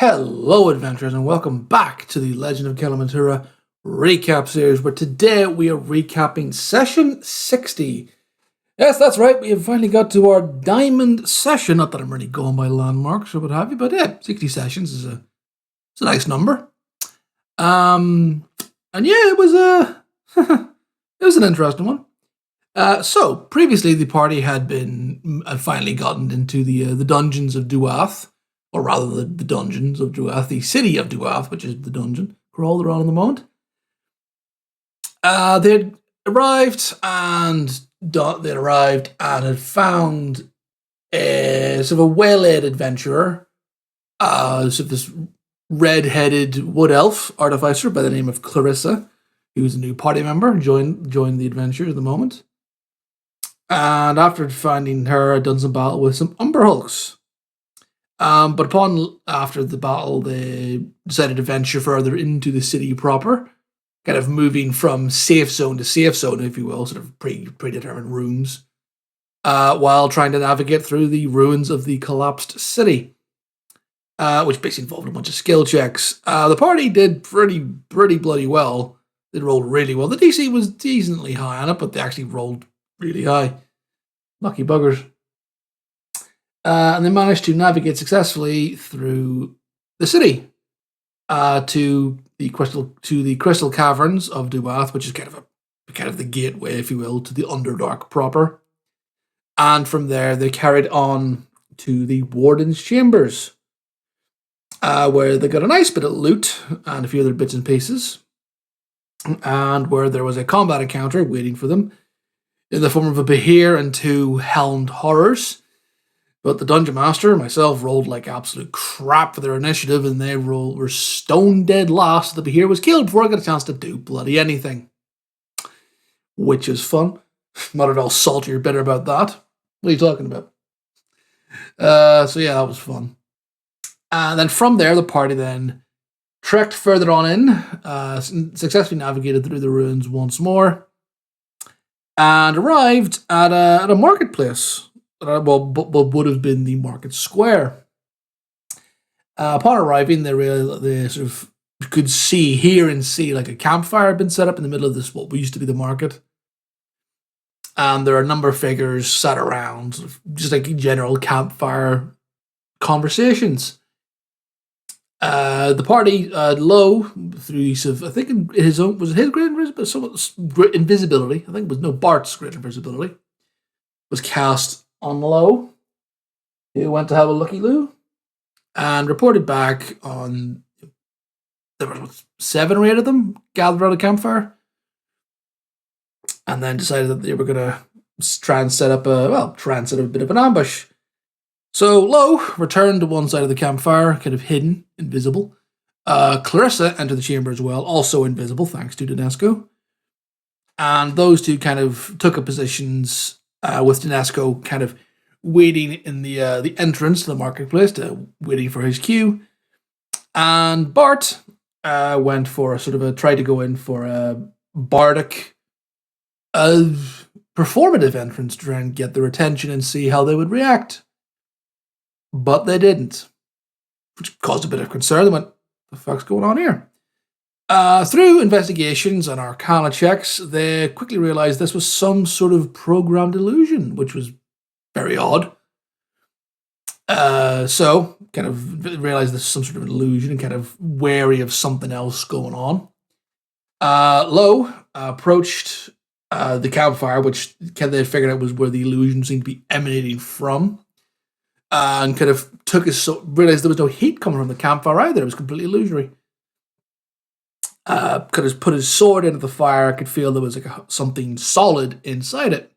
Hello, adventurers, and welcome back to the Legend of Kelamentura recap series, where today we are recapping session 60. Yes, that's right, we have finally got to our Diamond Session. Not that I'm really going by landmarks or what have you, but yeah, 60 sessions is a nice number. And yeah, it was it was an interesting one. So previously, the party had finally gotten into the dungeons of Duath. Or rather, the dungeons of Duath, the city of Duath, which is the dungeon crawled around in the moment. They'd arrived and had found a sort of a waylaid adventurer, sort of this red-headed wood elf artificer by the name of Clarissa, who was a new party member, joined the adventure at the moment. And after finding her, I'd done some battle with some Umber Hulks. But after the battle, they decided to venture further into the city proper, kind of moving from safe zone to safe zone, if you will, sort of predetermined rooms, while trying to navigate through the ruins of the collapsed city, which basically involved a bunch of skill checks. The party did pretty bloody well. They rolled really well. The DC was decently high on it, but they actually rolled really high. Lucky buggers. And they managed to navigate successfully through the city to the crystal caverns of Duath, which is kind of the gateway, if you will, to the Underdark proper. And from there, they carried on to the Warden's chambers, where they got a nice bit of loot and a few other bits and pieces, and where there was a combat encounter waiting for them in the form of a Behir and two helmed horrors. But the Dungeon Master and myself rolled like absolute crap for their initiative, and they were stone dead last. The Behir was killed before I got a chance to do bloody anything. Which is fun. Not at all salty or bitter about that. What are you talking about? So yeah, that was fun. And then from there, the party then trekked further on in, successfully navigated through the ruins once more, and arrived at a marketplace. What would have been the market square. Upon arriving, they sort of could hear and see like a campfire had been set up in the middle of this, what used to be the market. And there are a number of figures sat around, sort of just like general campfire conversations. The party, Low, through use of, I think his own, was it his great invisibility? I think it was, no, Bart's great invisibility was cast on Low, who went to have a looky-loo, and reported back on, there were 7 or 8 of them gathered around a campfire, and then decided that they were going to try and set up a bit of an ambush. So Low returned to one side of the campfire, kind of hidden, invisible. Clarissa entered the chamber as well, also invisible, thanks to Dinesco. And those two kind of took up positions with Dinesco kind of waiting in the entrance to the marketplace, waiting for his cue. And Bart went for tried to go in for a bardic performative entrance to try and get their attention and see how they would react. But they didn't, which caused a bit of concern. They went, "What the fuck's going on here?" Through investigations and arcana checks, they quickly realized this was some sort of programmed illusion, which was very odd. So, kind of realized this was some sort of illusion and kind of wary of something else going on. Low approached the campfire, which they figured out was where the illusion seemed to be emanating from, and kind of realized there was no heat coming from the campfire either. It was completely illusory. Could have put his sword into the fire, could feel there was like something solid inside it,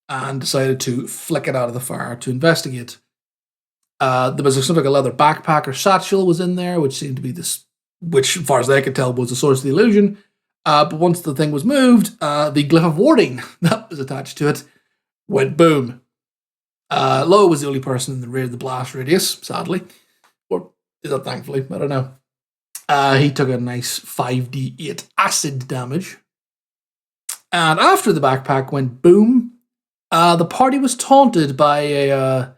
and decided to flick it out of the fire to investigate. There was something like a leather backpack or satchel was in there, which seemed to be which, as far as they could tell, was the source of the illusion. But once the thing was moved, the glyph of warding that was attached to it went boom. Low was the only person in the rear of the blast radius, sadly. Or is that thankfully? I don't know. He took a nice 5d8 acid damage. And after the backpack went boom, the party was taunted by an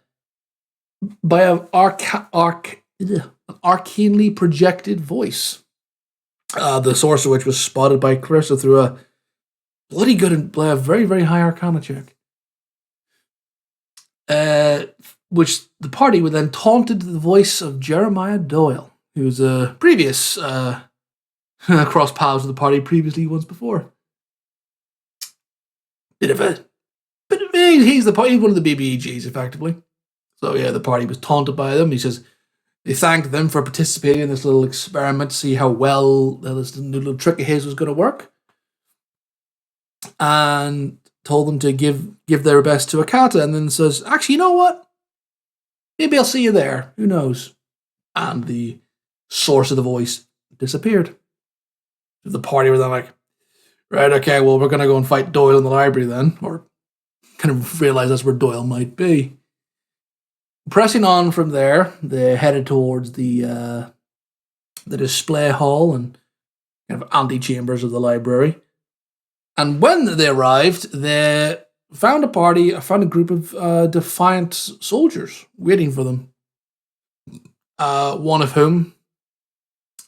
an arcanely projected voice. The Sorcerer Witch was spotted by Clarissa through a bloody good and very, very high Arcana check. Which the party would then taunted the voice of Jeremiah Doyle, who was a previous cross paths with the party previously once before. He's one of the BBEGs, effectively. So yeah, the party was taunted by them. He says they thanked them for participating in this little experiment to see how well this new little trick of his was going to work, and told them to give their best to Akata, and then says, actually, you know what? Maybe I'll see you there. Who knows? And the source of the voice disappeared. The party were then like, right, okay, well, we're going to go and fight Doyle in the library then, or kind of realize that's where Doyle might be. Pressing on from there, they headed towards the display hall and kind of antechambers of the library. And when they arrived, they found a group of Defiant soldiers waiting for them. One of whom,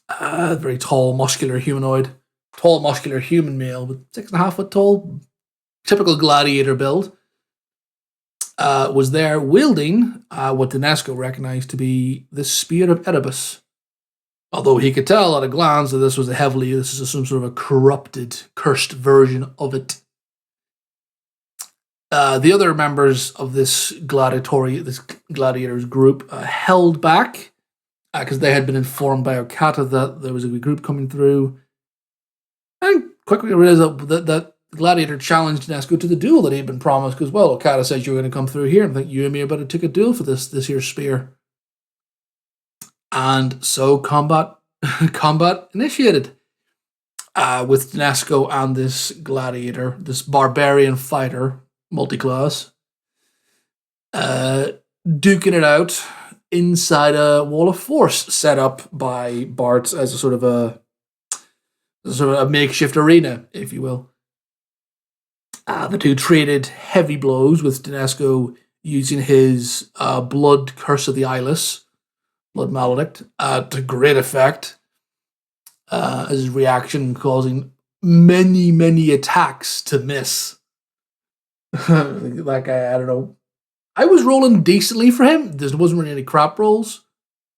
a very tall, muscular human male with 6.5 foot tall, typical gladiator build, was there wielding what Dinesco recognized to be the Spear of Erebus. Although he could tell at a glance that this is some sort of a corrupted, cursed version of it. The other members of this gladiators group held back because they had been informed by Okata that there was a group coming through, and quickly realized that Gladiator challenged Dinesco to the duel that he had been promised, because, well, Okada said you were going to come through here, and I think you and me are about to take a duel for this here spear. And so combat initiated with Dinesco and this Gladiator, this barbarian fighter, multi-class, duking it out inside a wall of force set up by Bart as a sort of a makeshift arena, if you will. The two traded heavy blows, with Dinesco using his blood curse of the eyeless, blood maledict, to great effect, as his reaction causing many attacks to miss. Like, I don't know. I was rolling decently for him. There wasn't really any crap rolls.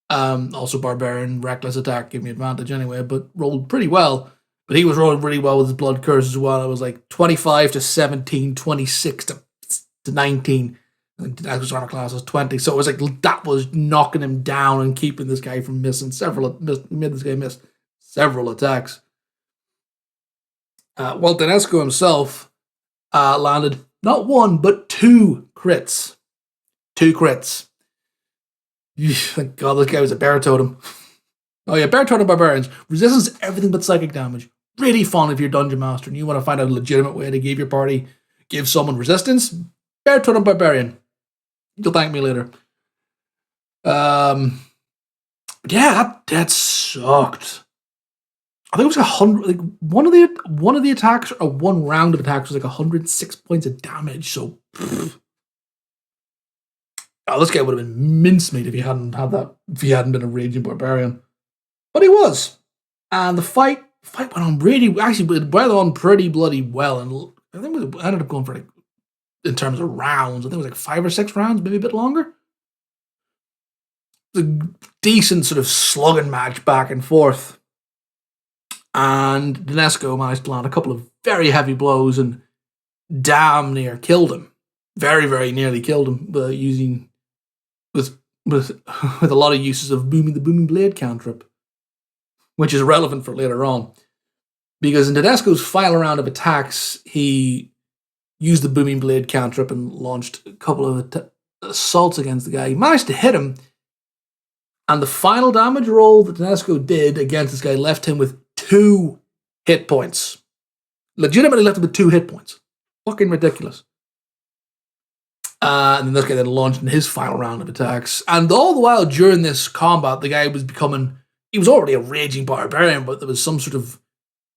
Also, Barbarian, Reckless Attack gave me advantage anyway, but rolled pretty well. But he was rolling really well with his blood curse as well. It was like 25 to 17, 26 to 19. I think Dinesco's armor class was 20. So it was like that was knocking him down and keeping this guy from missing made this guy miss several attacks. While Dinesco himself landed not one, but 2 crits. 2 crits. Thank God this guy was a bear totem. Oh yeah, bear totem barbarians. Resistance to everything but psychic damage. Really fun if you're Dungeon Master and you want to find a legitimate way to give someone resistance. Bear totem barbarian. You'll thank me later. Yeah, that sucked. I think it was 100. Like one of the attacks, or one round of attacks, was like 106 points of damage. So, this guy would have been mincemeat if he hadn't been a raging barbarian. But he was, and the fight went on pretty bloody well, and I think we ended up going for, like, in terms of rounds, I think it was like 5 or 6 rounds, maybe a bit longer. It was a decent sort of slugging match back and forth, and Dinesco managed to land a couple of very heavy blows and damn near killed him. Very, very nearly killed him, using with a lot of uses of the booming blade cantrip, which is relevant for later on. Because in Dinesco's final round of attacks, he used the booming blade cantrip and launched a couple of assaults against the guy. He managed to hit him, and the final damage roll that Dinesco did against this guy left him with 2 hit points. Legitimately left him with 2 hit points. Fucking ridiculous. And then this guy then launched in his final round of attacks. And all the while during this combat, the guy he was already a raging barbarian, but there was some sort of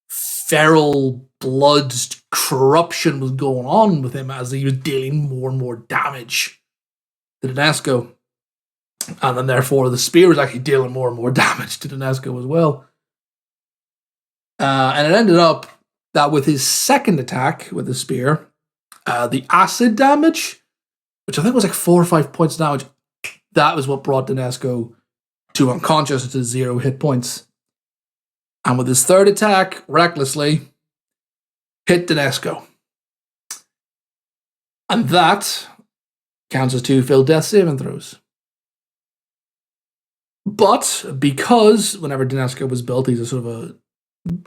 feral blood corruption was going on with him as he was dealing more and more damage to Dinesco. And then therefore the spear was actually dealing more and more damage to Dinesco as well. And it ended up that with his second attack with the spear, the acid damage, which I think was like 4 or 5 points damage, that was what brought Dinesco to unconscious to 0 hit points. And with his third attack, recklessly, hit Dinesco. And that counts as 2 failed death saving throws. But because whenever Dinesco was built, he's a sort of a,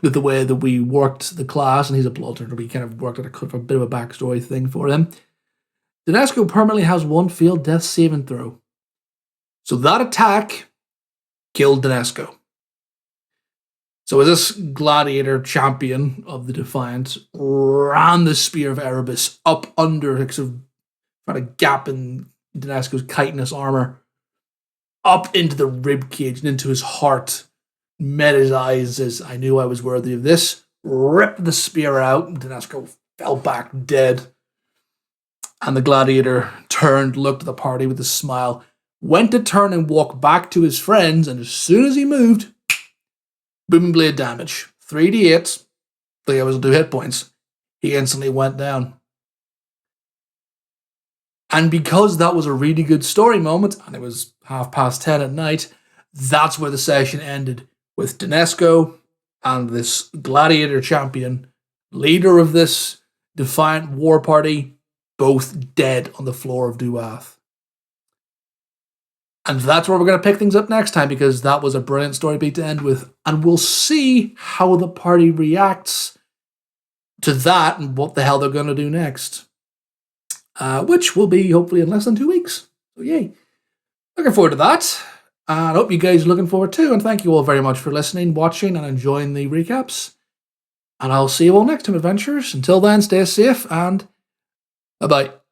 with the way that we worked the class, and he's a bloodthirster, we kind of worked out a bit of a backstory thing for him. Dinesco permanently has 1 failed death saving throw. So that attack killed Dinesco. So as this Gladiator champion of the Defiant ran the Spear of Erebus up under, sort of found a gap in Dinesco's chitinous armor, up into the rib cage and into his heart, met his eyes as I knew I was worthy of this, ripped the spear out, and Dinesco fell back dead. And the Gladiator turned, looked at the party with a smile, went to turn and walk back to his friends, and as soon as he moved, booming blade damage. 3d8, 3 hours will do hit points. He instantly went down. And because that was a really good story moment, and it was 10:30 at night, that's where the session ended, with Dinesco and this Gladiator champion, leader of this Defiant war party, both dead on the floor of Duath. And that's where we're going to pick things up next time, because that was a brilliant story beat to end with. And we'll see how the party reacts to that and what the hell they're going to do next. Which will be hopefully in less than 2 weeks. So yay. Looking forward to that. And I hope you guys are looking forward too. And thank you all very much for listening, watching, and enjoying the recaps. And I'll see you all next time, adventurers. Until then, stay safe and bye-bye.